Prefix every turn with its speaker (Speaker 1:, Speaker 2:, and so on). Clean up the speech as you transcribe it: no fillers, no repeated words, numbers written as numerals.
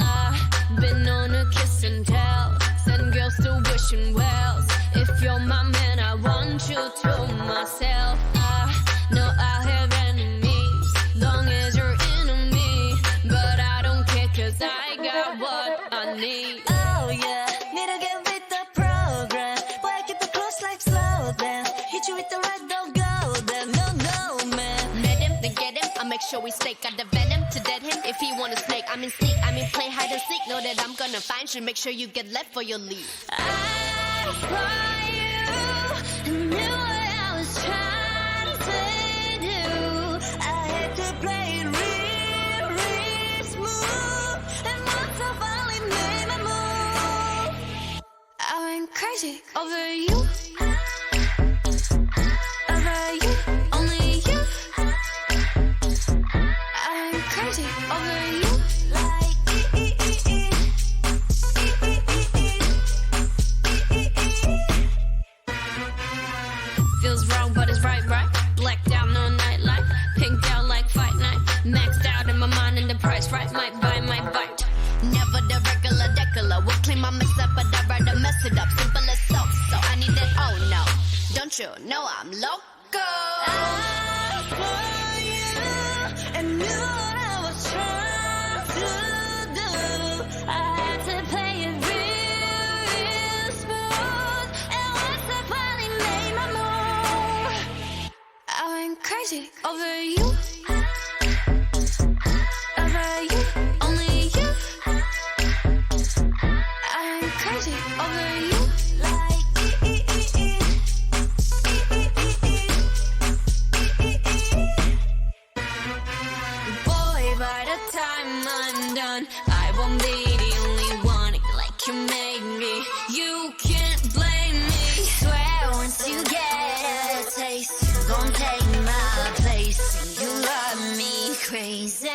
Speaker 1: I've been on a kiss and tell, send girls to wishing wells. If you're my man, I want you to myself. I know I'll have enemies, long as you're into me. But I don't care, cause I got what I need.
Speaker 2: Oh yeah, need to get with the program. Boy, I keep it close like slow dance. Hit you with the right, don't go there. No, no, man.
Speaker 1: Met him, then get him, I make sure we stay. Got the venom to dead him if he wanna snake. I mean sneak, I mean play hide and seek. Know that I'm gonna find you, make sure you get left for your leave.
Speaker 2: I saw you and knew what I was trying to do. I had to play it real, real smooth. And once I finally made my move, I went crazy over you. Over you, only you. I went crazy over you. Like
Speaker 1: Feels wrong, but it's right, right? Blacked out, no nightlight. Pinked out like fight night. Maxed out in my mind and the price right. Might buy, might bite. Never the regular decular. Would clean my mess up, but I'd rather mess it up. Simple as so, so I need that, oh no. Don't you know I'm loco?
Speaker 2: I saw you and knew what I was trying to do. I had to play it real, real smooth. And once I finally made my move, I went crazy over you. Over you, only you. I went crazy over you. Like
Speaker 1: Boy, by the time I'm done, I won't be the only one like you made me. You can't blame me.
Speaker 2: swear once you get a taste, you gon' take my place. You love me crazy.